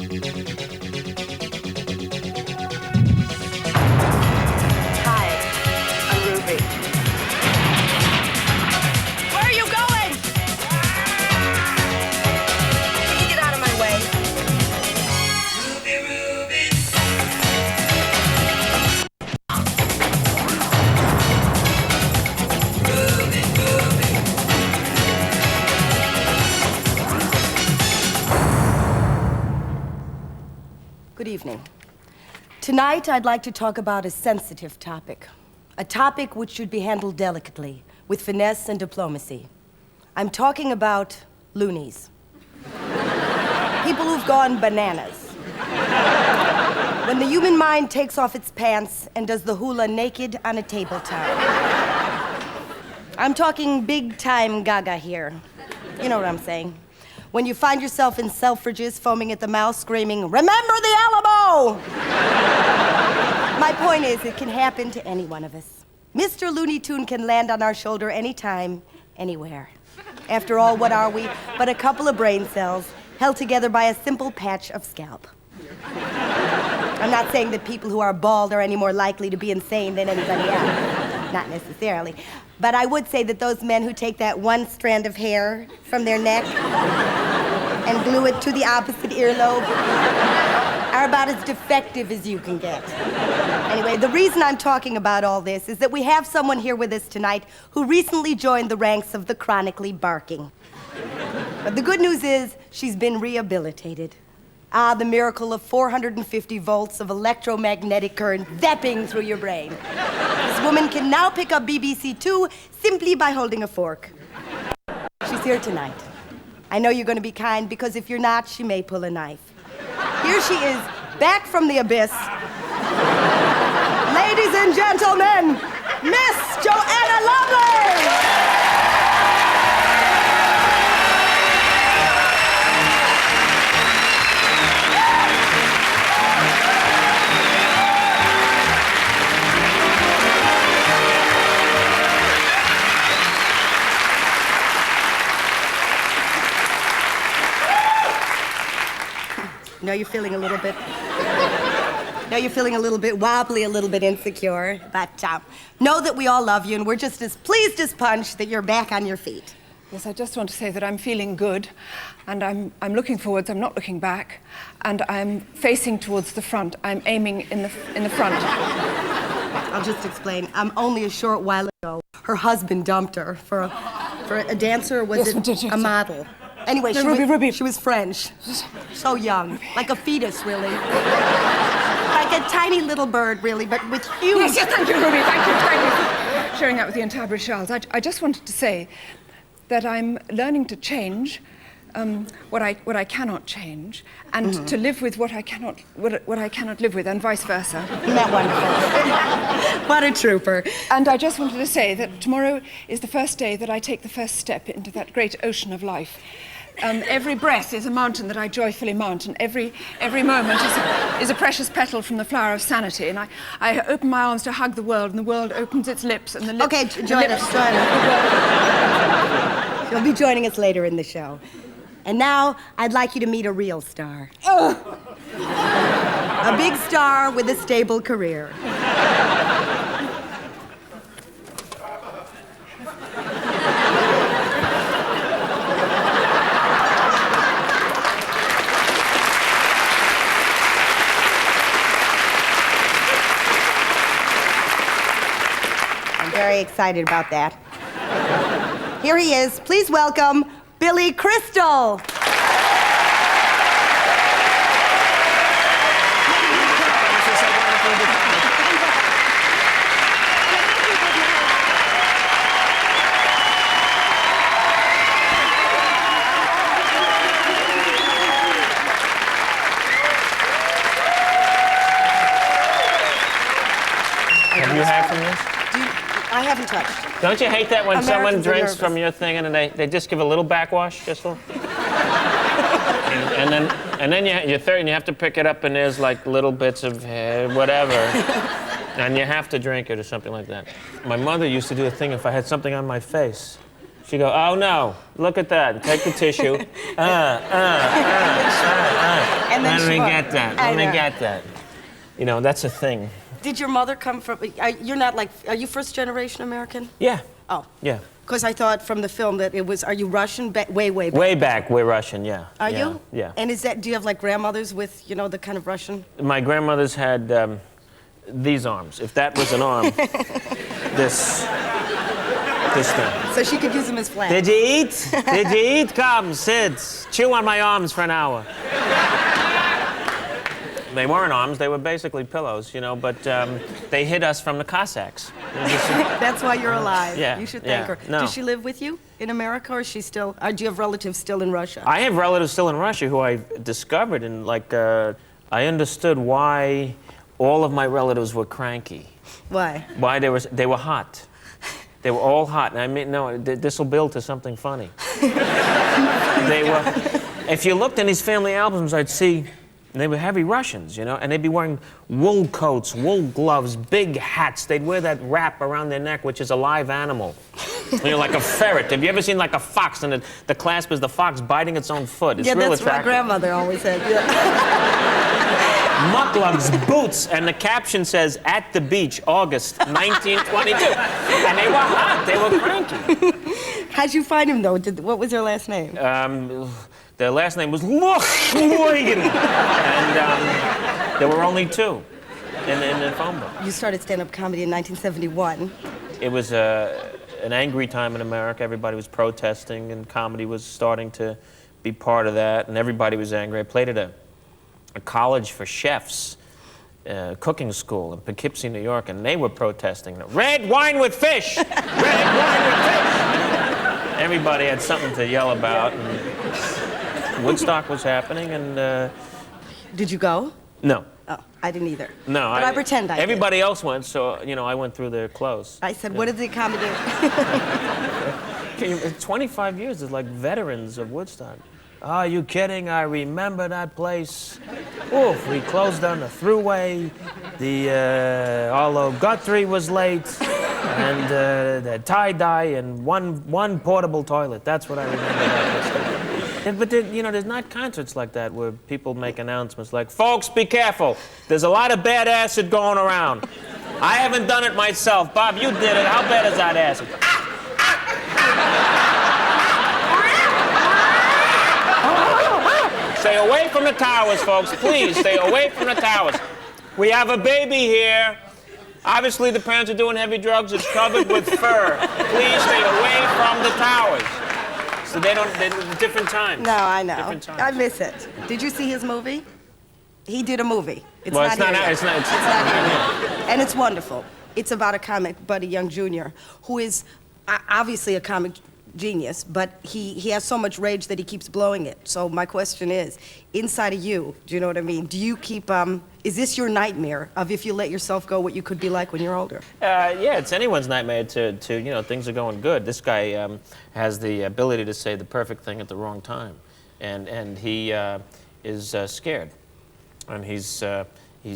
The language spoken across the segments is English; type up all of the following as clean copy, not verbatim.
Hi, I'm Ruby. Where are you going? Can you get out of my way? Good evening. Tonight, I'd like to talk about a sensitive topic. A topic which should be handled delicately, with finesse and diplomacy. I'm talking about loonies. People who've gone bananas. When the human mind takes off its pants and does the hula naked on a tabletop. I'm talking big-time gaga here. You know what I'm saying. When you find yourself in Selfridges foaming at the mouth, screaming, "Remember the Alamo!" My point is, it can happen to any one of us. Mr. Looney Tune can land on our shoulder anytime, anywhere. After all, what are we but a couple of brain cells held together by a simple patch of scalp? I'm not saying that people who are bald are any more likely to be insane than anybody else. Not necessarily. But I would say that those men who take that one strand of hair from their neck and glue it to the opposite earlobe are about as defective as you can get. Anyway, the reason I'm talking about all this is that we have someone here with us tonight who recently joined the ranks of the chronically barking. But the good news is she's been rehabilitated. Ah, the miracle of 450 volts of electromagnetic current zapping through your brain. This woman can now pick up BBC Two simply by holding a fork. She's here tonight. I know you're going to be kind, because if you're not, she may pull a knife. Here she is, back from the abyss. Ladies and gentlemen, Miss Joanna Lumley! Now you're feeling a little bit... Now you're feeling a little bit wobbly, a little bit insecure. But know that we all love you, and we're just as pleased as punch that you're back on your feet. Yes, I just want to say that I'm feeling good, and I'm looking forwards, I'm not looking back, and I'm facing towards the front. I'm aiming in the front. I'll just explain. Only a short while ago, her husband dumped her for a dancer, or was Yes, it a model? Anyway, No, Ruby. She was French. So young. Like a fetus, really. Like a tiny little bird, really, but with huge... Yes, thank you, Ruby. Thank you for sharing that with the entire British Isles. I just wanted to say that I'm learning to change what I cannot change, and to live with what I cannot live with, and vice versa. Isn't that wonderful? What a trooper. And I just wanted to say that tomorrow is the first day that I take the first step into that great ocean of life. Every breath is a mountain that I joyfully mount, and every moment is a precious petal from the flower of sanity. And I open my arms to hug the world, and the world opens its lips, and the lips... Okay, join us. You'll be joining us later in the show. And now, I'd like you to meet a real star. A big star with a stable career. Very excited about that. Here he is. Please welcome Billy Crystal. Have you had from this? I haven't touched. Don't you hate that when someone Americans are drinks nervous. from your thing and they just give a little backwash, just a little? and then you're 30 and you have to pick it up and there's like little bits of whatever. And you have to drink it or something like that. My mother used to do a thing if I had something on my face. She'd go, "Oh no, look at that, take the tissue. And And then Let me Schmuck. get that. I Let me know. get that. You know, that's a thing. Did your mother come from? You're not like. Are you first generation American? Yeah. Oh. Yeah. Because I thought from the film that it was. Are you Russian? Way back. Way back, we're Russian, yeah. Are yeah, you? Yeah. And is that? Do you have like grandmothers with the kind of Russian? My grandmother's had these arms. If that was an arm, this thing. So she could use them as flags. Did you eat? Did you eat? Come, sit. Chew on my arms for an hour. They weren't arms, they were basically pillows, but they hid us from the Cossacks. That's why you're alive. Yeah, You should thank yeah, her. no. Does she live with you in America, or is she still? Or do you have relatives still in Russia? I have relatives still in Russia who I discovered, and I understood why all of my relatives were cranky. Why? Why they were hot. They were all hot, and I mean, no, this will build to something funny. They were. If you looked in these family albums, I'd see. They were heavy Russians, and they'd be wearing wool coats, wool gloves, big hats. They'd wear that wrap around their neck, which is a live animal. Like a ferret. Have you ever seen like a fox, and the clasp is the fox biting its own foot? It's Yeah, real that's what my attractive. grandmother always said. Yeah. Muklugs, boots, and the caption says, "At the beach, August 1922." And they were hot. They were cranky. How'd you find him though? What was their last name? Their last name was Loigen. And there were only two in the phone book. You started stand-up comedy in 1971. It was an angry time in America. Everybody was protesting, and comedy was starting to be part of that, and everybody was angry. I played at a college for chefs, cooking school in Poughkeepsie, New York, and they were protesting. Red wine with fish! Red wine with fish! Everybody had something to yell about, and Woodstock was happening, and... Did you go? No. Oh, I didn't either. No, But I pretend I did. Everybody else went, so, I went through their clothes. I said, what did the comedy? 25 years is like veterans of Woodstock. Are you kidding? I remember that place. Oof, we closed down the thruway. Although Guthrie was late, and the tie-dye and one portable toilet. That's what I remember about Woodstock. But there's not concerts like that where people make announcements like, "Folks, be careful. There's a lot of bad acid going around." I haven't done it myself. Bob, you did it. How bad is that acid? Stay away from the towers, folks. Please, stay away from the towers. We have a baby here. Obviously, the parents are doing heavy drugs. It's covered with fur. Please stay away from the towers. So they're different times. No, I know. Different times. I miss it. Did you see his movie? He did a movie. It's Well, not it's not here out- yet. it's not- It's not here yet. And it's wonderful. It's about a comic, Buddy Young Jr., who is obviously a comic genius, but he has so much rage that he keeps blowing it. So my question is, inside of you, do you know what I mean? Do you keep, is this your nightmare of if you let yourself go, what you could be like when you're older? Yeah, it's anyone's nightmare to things are going good. This guy has the ability to say the perfect thing at the wrong time, and he is scared, and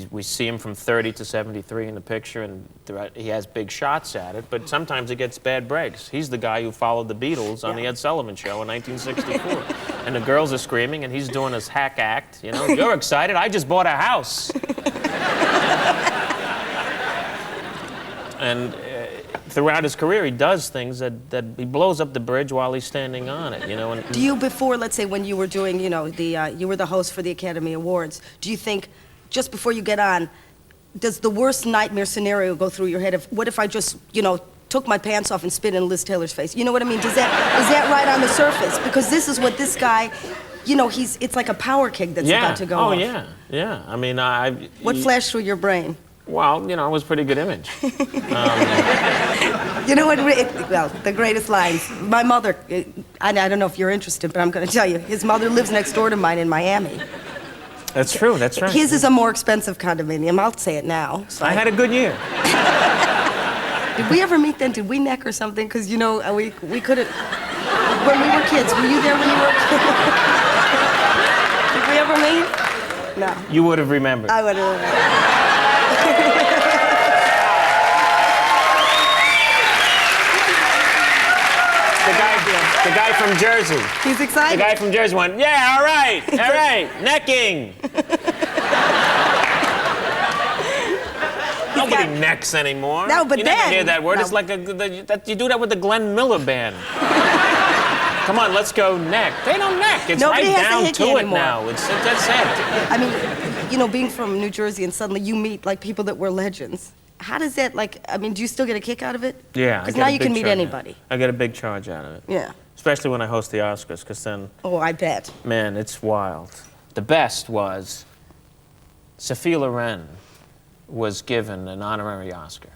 we see him from 30 to 73 in the picture, and he has big shots at it, but sometimes he gets bad breaks. He's the guy who followed the Beatles on the Ed Sullivan Show in 1964, and the girls are screaming, and he's doing his hack act. You're excited. I just bought a house. And throughout his career, he does things that he blows up the bridge while he's standing on it, And Do you, before, let's say, when you were doing, you were the host for the Academy Awards, do you think, just before you get on, does the worst nightmare scenario go through your head of, what if I just, took my pants off and spit in Liz Taylor's face? You know what I mean? Is that right on the surface? Because this is what this guy, it's like a power kick that's about to go off. Yeah. I mean, What flashed through your brain? Well, it was a pretty good image. You know what? The greatest lines. My mother, I don't know if you're interested, but I'm going to tell you, his mother lives next door to mine in Miami. That's true. That's right. His is a more expensive condominium. I'll say it now. So I had a good year. Did we ever meet then? Did we neck or something? Because, we couldn't. When we were kids, were you there when you were a kid? Did we ever meet? No. You would have remembered. I would have. The guy did. The guy from Jersey. He's The excited. guy from Jersey went, yeah, all right, necking. Nobody necks anymore. No, but you never then- hear that word. no. It's like you do that with the Glenn Miller band. Come on, let's go neck. They don't neck. It's Nobody right has a down hickey to it anymore. now. That's it. I mean, you know, being from New Jersey and suddenly you meet like people that were legends. How does that do you still get a kick out of it? Yeah, I Because get now a you big can meet charge out of anybody. it. I get a big charge out of it. Yeah. Especially when I host the Oscars, because then, Oh, I bet. man, it's wild. The best was Sophia Loren was given an honorary Oscar.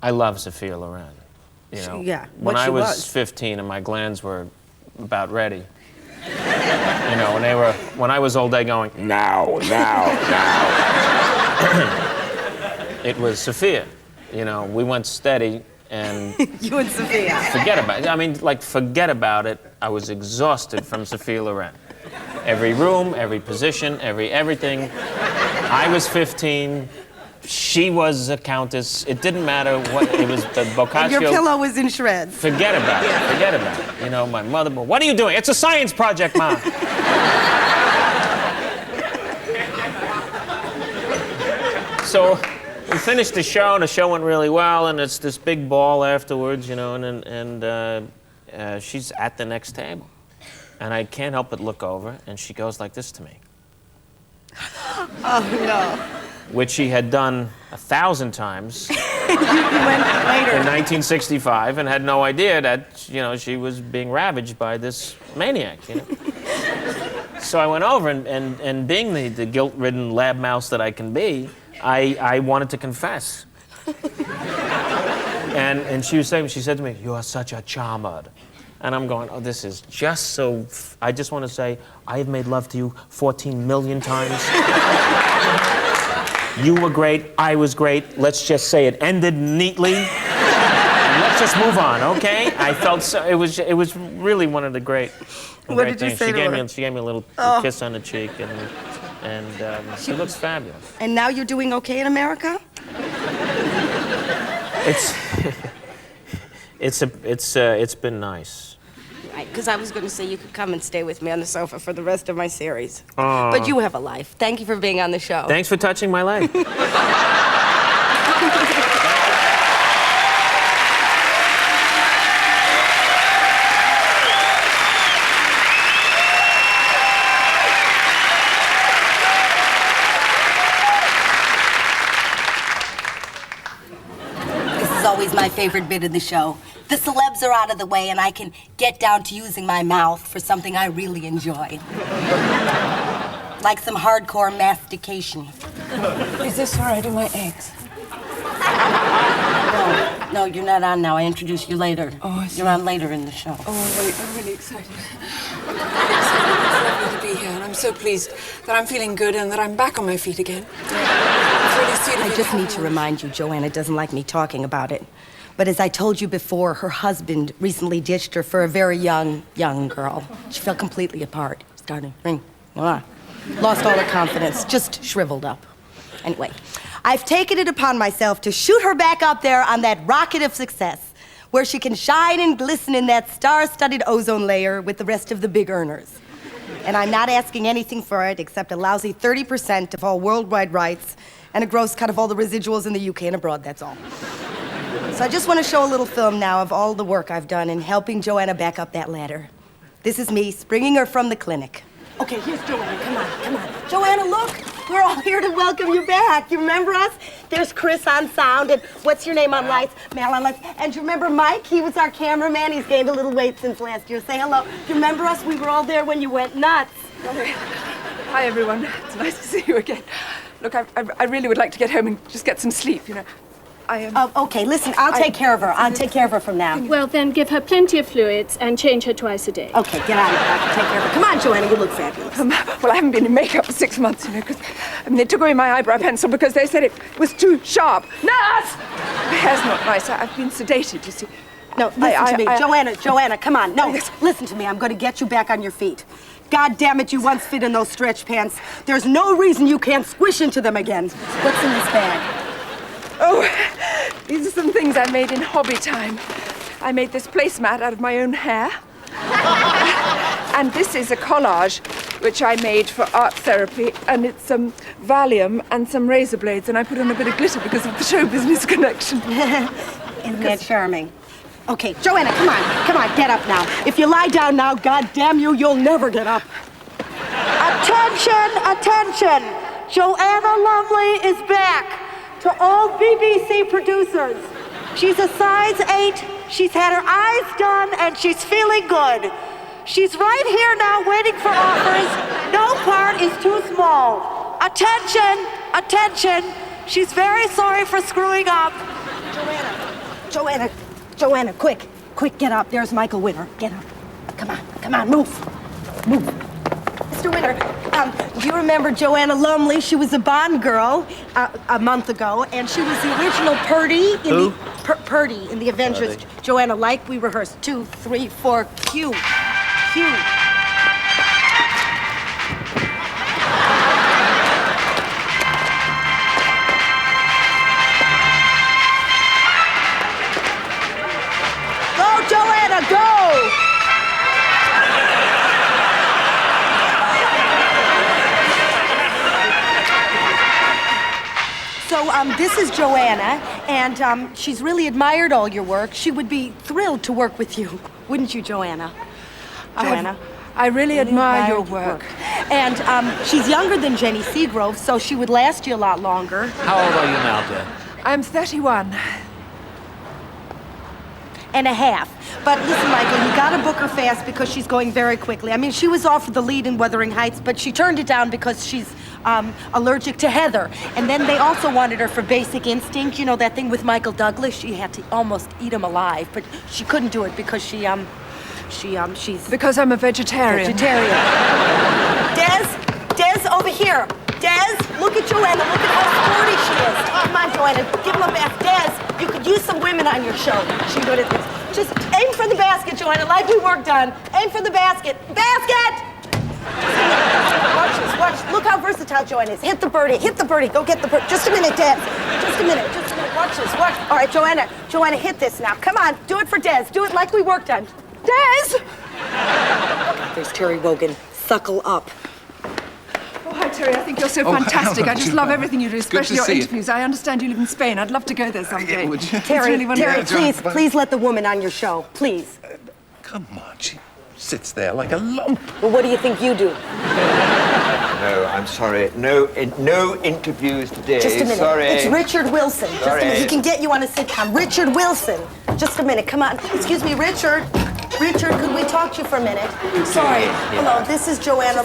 I love Sophia Loren. You know, Yeah, when what I she was was. 15 and my glands were about ready, you know, when I was all day going, now. It was Sophia. You know, we went steady and You and Sophia. forget about it. I mean, like, forget about it. I was exhausted from Sophia Loren. Every room, every position, everything. I was 15. She was a countess. It didn't matter what, it was the Boccaccio. Your pillow was in shreds. Forget about it. Forget about it. You know, my mother, what are you doing? It's a science project, Mom. So we finished the show, and the show went really well, and it's this big ball afterwards, you know, and she's at the next table. And I can't help but look over, and she goes like this to me, Oh, no. which she had done 1,000 times You went later. in 1965 and had no idea that, you know, she was being ravaged by this maniac, you know. So I went over and being the guilt-ridden lab mouse that I can be, I wanted to confess. and she said to me, "You are such a charmer." And I'm going, oh, this is just so, I just want to say, I have made love to you 14 million times. You were great, I was great. Let's just say it ended neatly. Let's just move on, okay? I felt so, it was really one of the great What did you things. say to her? She gave me a little kiss on the cheek, and she looks fabulous. And now you're doing okay in America? It's been nice. Because I was going to say you could come and stay with me on the sofa for the rest of my series. Aw. But you have a life. Thank you for being on the show. Thanks for touching my leg. This is always my favorite bit of the show. The celebs are out of the way, and I can get down to using my mouth for something I really enjoy. Like some hardcore mastication. Is this where I do my eggs? No, you're not on now. I introduce you later. Oh, I see. You're on later in the show. Oh, wait, I'm really excited. I'm really excited. It's lovely to be here, and I'm so pleased that I'm feeling good and that I'm back on my feet again. It's really sweet of I you just to need have to me. remind you, Joanna doesn't like me talking about it. But as I told you before, her husband recently ditched her for a very young girl. She fell completely apart. Started ring. Lost all her confidence, just shriveled up. Anyway, I've taken it upon myself to shoot her back up there on that rocket of success, where she can shine and glisten in that star-studded ozone layer with the rest of the big earners. And I'm not asking anything for it except a lousy 30% of all worldwide rights and a gross cut of all the residuals in the UK and abroad, that's all. So I just want to show a little film now of all the work I've done in helping Joanna back up that ladder. This is me springing her from the clinic. Okay, here's Joanna. Come on, come on. Joanna, look. We're all here to welcome you back. You remember us? There's Chris on sound, and what's your name on lights? Mal on lights. And you remember Mike? He was our cameraman. He's gained a little weight since last year. Say hello. You remember us? We were all there when you went nuts. Hi, everyone. It's nice to see you again. Look, I really would like to get home and just get some sleep, you know. Okay, listen, I'll take care of her. I'll take care of her from now. Well, then give her plenty of fluids and change her twice a day. Okay, get out of here. I can take care of her. Come on, Joanna, you look fabulous. Well, I haven't been in makeup for 6 months, you know, because they took away my eyebrow pencil because they said it was too sharp. Nurse! My hair's not nice. I've been sedated, you see. No, listen to me. Joanna, come on. No, listen to me. I'm going to get you back on your feet. God damn it, you once fit in those stretch pants. There's no reason you can't squish into them again. What's in this bag? Oh, these are some things I made in hobby time. I made this placemat out of my own hair. And this is a collage which I made for art therapy, and it's some Valium and some razor blades, and I put on a bit of glitter because of the show business connection. Isn't that charming? Okay, Joanna, come on, get up now. If you lie down now, God damn you, you'll never get up. Attention! Joanna Lumley is back. To all BBC producers, she's a size 8, she's had her eyes done, and she's feeling good. She's right here now waiting for offers. No part is too small. Attention! She's very sorry for screwing up. Joanna, quick, get up. There's Michael Winter. Get up. Come on, move. Mr. Winter, do you remember Joanna Lumley? She was a Bond girl a month ago, and she was the original Purdy in Purdy in the Avengers. Joanna, like we rehearsed. 2, 3, 4, cue. Go, Joanna, go! So, this is Joanna, and she's really admired all your work. She would be thrilled to work with you, wouldn't you, Joanna? I really admire your work. And she's younger than Jenny Seagrove, so she would last you a lot longer. How old are you now, dear? I'm 31. And a half. But listen, Michael, you gotta book her fast because she's going very quickly. I mean, she was offered the lead in Wuthering Heights, but she turned it down because she's allergic to heather. And then they also wanted her for Basic Instinct, you know, that thing with Michael Douglas. She had to almost eat him alive, but she couldn't do it because she's... Because I'm a vegetarian. Des, over here. Des, look at Joanna. Look at how sporty she is. Come on, Joanna, give him a bath. Des, you could use some women on your show. She's good at this. Just aim for the basket, Joanna, like we worked on. Aim for the basket. Basket! Watch this, watch. Look how versatile Joanna is. Hit the birdie. Go get the birdie. Just a minute, Des. Just a minute. Watch this, watch. All right, Joanna, hit this now. Come on, do it for Des. Do it like we worked on. Des! There's Terry Wogan. Suckle up. Oh, hi, Terry. I think you're so fantastic. I just love everything you do, especially your interviews. I understand you live in Spain. I'd love to go there someday. Would you? Terry, Terry, please let the woman on your show. Please. Come on, she sits there like a lump. Well, what do you think you do? No, I'm sorry. No interviews today. Just a minute. Sorry. It's Richard Wilson. Just Sorry. a minute. He can get you on a sitcom. Richard Wilson. Just a minute. Come on. Excuse me, Richard. Richard, could we talk to you for a minute? Sorry. Hello, this is Joanna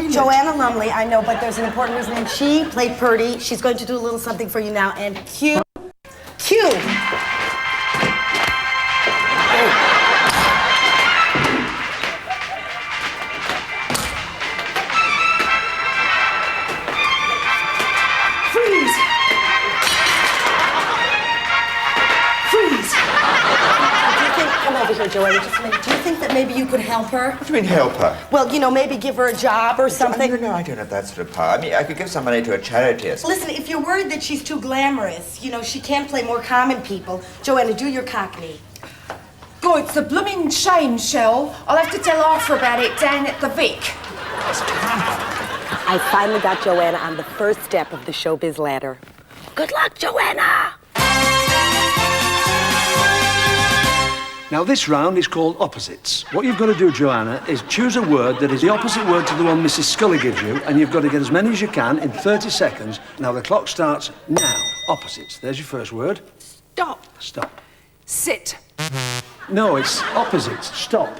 Joanna Lumley, I know, but there's an important reason. And she played Purdy. She's going to do a little something for you now. And cue. Freeze! Come over here, Joanna, just a minute. Do you think that maybe you could help her? What do you mean help her? Well, you know, maybe give her a job or something. No, I don't have that sort of power. I mean, I could give some money to a charity or something. Listen, if you're worried that she's too glamorous, you know, she can't play more common people. Joanna, do your Cockney. God, it's a blooming shame, Shell. I'll have to tell Arthur about it down at the Vic. I finally got Joanna on the first step of the showbiz ladder. Good luck, Joanna! Now, this round is called opposites. What you've got to do, Joanna, is choose a word that is the opposite word to the one Mrs. Scully gives you, and you've got to get as many as you can in 30 seconds. Now, the clock starts now. Opposites. There's your first word. Stop. Sit. No, it's opposites. Stop.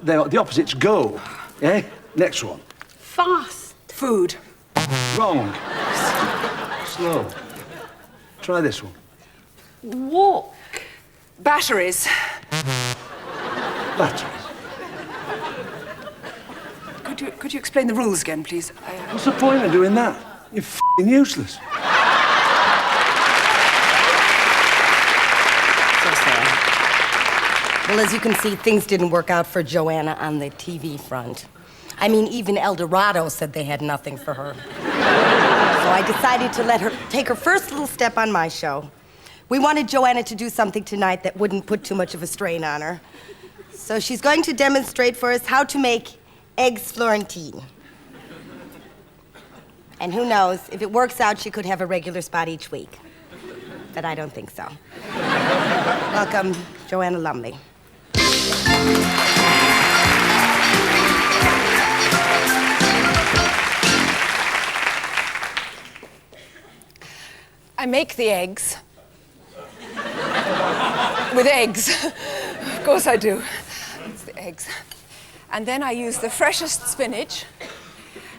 The opposites go. Yeah? Next one. Fast. Food. Wrong. Slow. Try this one. Walk. Batteries. Batteries. Could you explain the rules again, please? What's the point of doing that? You're f***ing useless. Well, as you can see, things didn't work out for Joanna on the TV front. I mean, even El Dorado said they had nothing for her. So I decided to let her take her first little step on my show, We wanted Joanna to do something tonight that wouldn't put too much of a strain on her. So she's going to demonstrate for us how to make eggs Florentine. And who knows, if it works out, she could have a regular spot each week. But I don't think so. Welcome, Joanna Lumley. I make the eggs. With eggs. Of course I do. It's the eggs. And then I use the freshest spinach.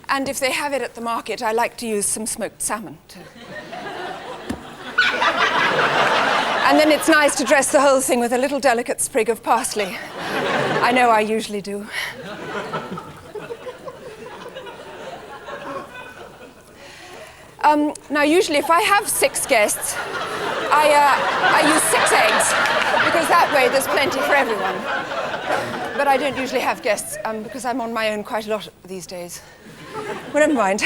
And if they have it at the market, I like to use some smoked salmon too. And then it's nice to dress the whole thing with a little delicate sprig of parsley. I know I usually do. Now, usually, if I have 6 guests, I use 6 eggs, because that way there's plenty for everyone. But I don't usually have guests, because I'm on my own quite a lot these days. Well, never mind.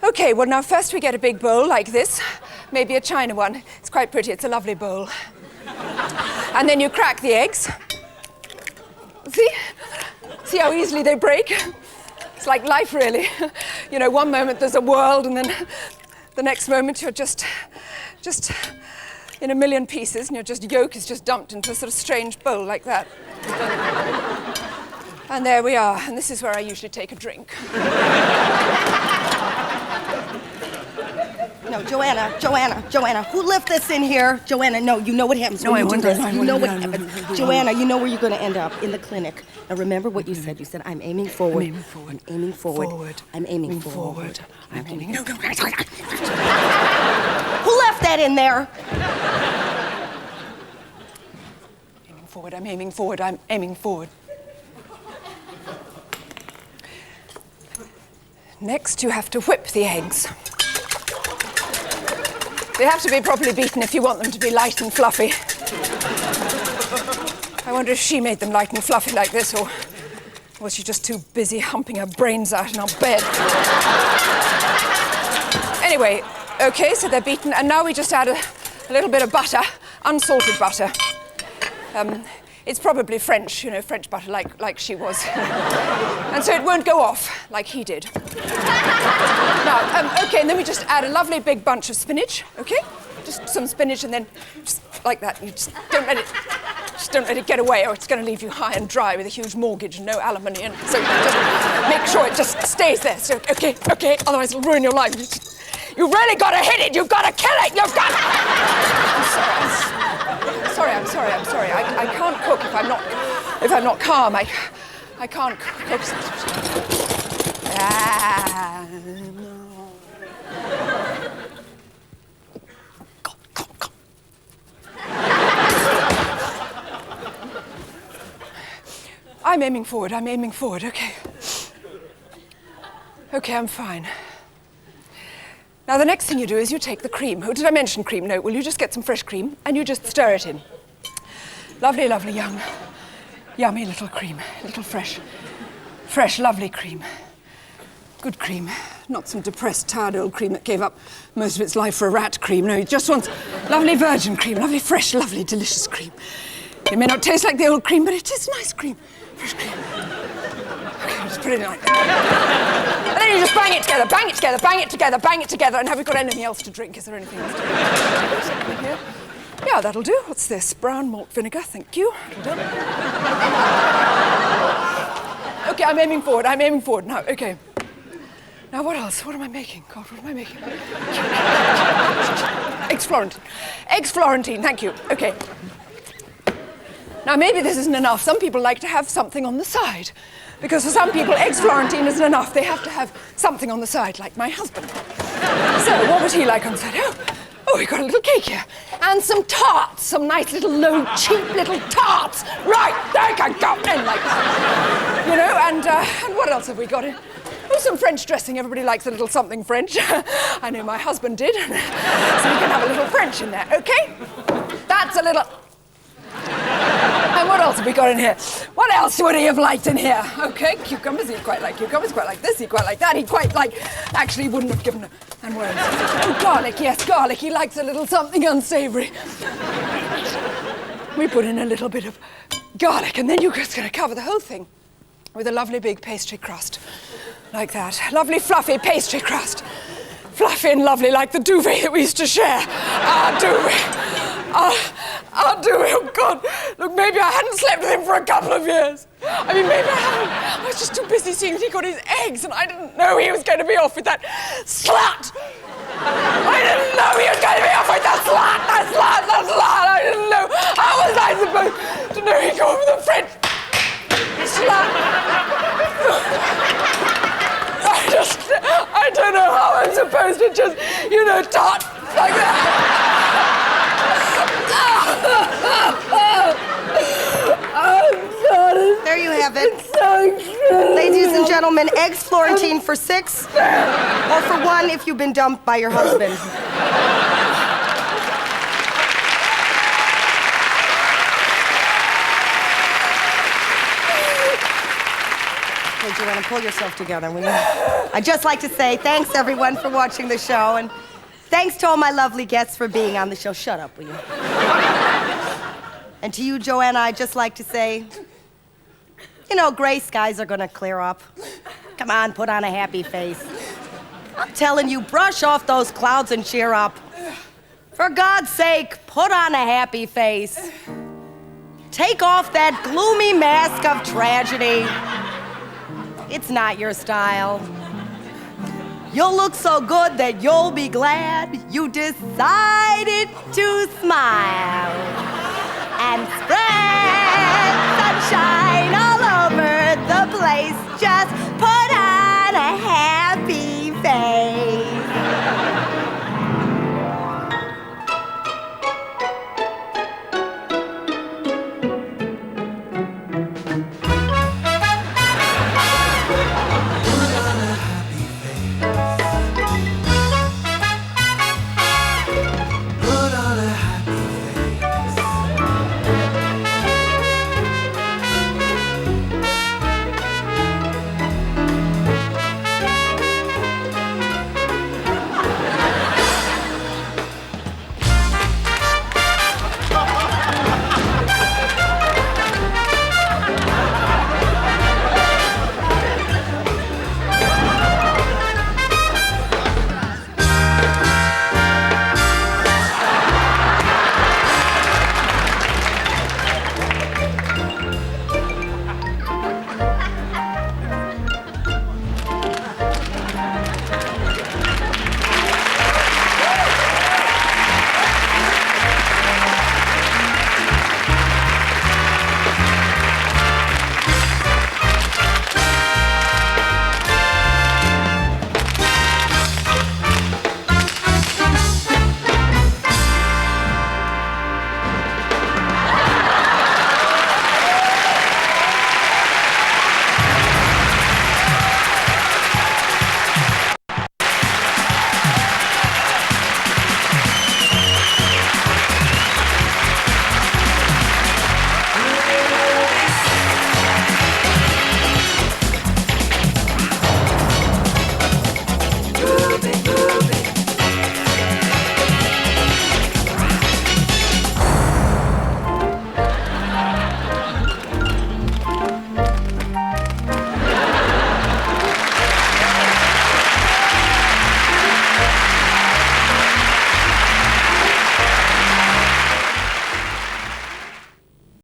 Okay, well, now first we get a big bowl like this, maybe a china one. It's quite pretty, it's a lovely bowl. And then you crack the eggs. See how easily they break? It's like life, really. You know, one moment there's a world, and then the next moment you're just in a million pieces, and your yolk is just dumped into a sort of strange bowl like that. And there we are, and this is where I usually take a drink. No, Joanna, who left this in here? Joanna, no, you know what happens when you do this. You know what happens. Joanna, you know where you're going to end up, in the clinic. Now remember what you said. You said, I'm aiming forward. I'm aiming forward. I'm aiming forward. I'm aiming forward. Who left that in there? Aiming forward, I'm aiming forward, I'm aiming forward. Next, you have to whip the eggs. They have to be properly beaten if you want them to be light and fluffy. I wonder if she made them light and fluffy like this, or was she just too busy humping her brains out in our bed? Anyway, okay, so they're beaten, and now we just add a little bit of butter, unsalted butter. It's probably French, you know, French butter like she was. And so it won't go off like he did. Now, okay, and then we just add a lovely big bunch of spinach, okay? Just some spinach, and then just like that. You just don't let it get away, or it's going to leave you high and dry with a huge mortgage and no alimony. And so just make sure it just stays there. So, okay, otherwise it'll ruin your life. You really got to hit it. You've got to kill it. You've got to... I'm sorry. I can't cook if I'm not calm. I can't cook. No. I'm aiming forward, okay. Okay, I'm fine. Now, the next thing you do is you take the cream. Oh, did I mention cream? No, well, you just get some fresh cream and you just stir it in. Lovely, young, yummy little cream. Little fresh, lovely cream. Good cream. Not some depressed, tired old cream that gave up most of its life for a rat cream. No, it just wants lovely virgin cream, lovely, fresh, lovely, delicious cream. It may not taste like the old cream, but it is nice cream. Fresh cream. Okay, I'll just put it in like that. And then you just bang it together, and have we got anything else to drink? Is there anything else to drink? Here? Yeah, that'll do. What's this? Brown malt vinegar, thank you. That'll do. Okay, I'm aiming forward now, okay. Now what else? What am I making? God, what am I making? Eggs Florentine, thank you. Okay. Now maybe this isn't enough. Some people like to have something on the side. Because for some people, eggs Florentine isn't enough. They have to have something on the side, like my husband. So what would he like on the side? Oh, we got a little cake here. And some tarts, some nice little low, cheap little tarts. Right, they can go in like that. You know, and what else have we got in? Oh, some French dressing. Everybody likes a little something French. I know my husband did. So we can have a little French in there, okay? That's a little... And what else have we got in here? What else would he have liked in here? Okay, cucumbers, he'd quite like cucumbers, quite like this, he'd quite like that, he'd quite like... Actually, he wouldn't have given a... And what else? Oh, garlic, yes, garlic. He likes a little something unsavory. We put in a little bit of garlic, and then you're just going to cover the whole thing with a lovely big pastry crust. Like that. Lovely, fluffy pastry crust. Fluffy and lovely, like the duvet that we used to share. Our duvet. Our duvet. Oh, God. Look, maybe I hadn't slept with him for a couple of years. I mean, maybe I hadn't. I was just too busy seeing that he got his eggs, and I didn't know he was going to be off with that slut. I didn't know he was going to be off with that slut. That slut. I didn't know. How was I supposed to know he'd go off with a French slut? I don't know how I'm supposed to just, tot like that. There you have it. Ladies and gentlemen, eggs Florentine for 6, or for 1 if you've been dumped by your husband. Okay, Joanna, pull yourself together, will you? I'd just like to say thanks, everyone, for watching the show, and thanks to all my lovely guests for being on the show. Shut up, will you? And to you, Joanna, I'd just like to say, gray skies are gonna clear up. Come on, put on a happy face. I'm telling you, brush off those clouds and cheer up. For God's sake, put on a happy face. Take off that gloomy mask of tragedy. It's not your style. You'll look so good that you'll be glad you decided to smile and spread sunshine all over the place. Just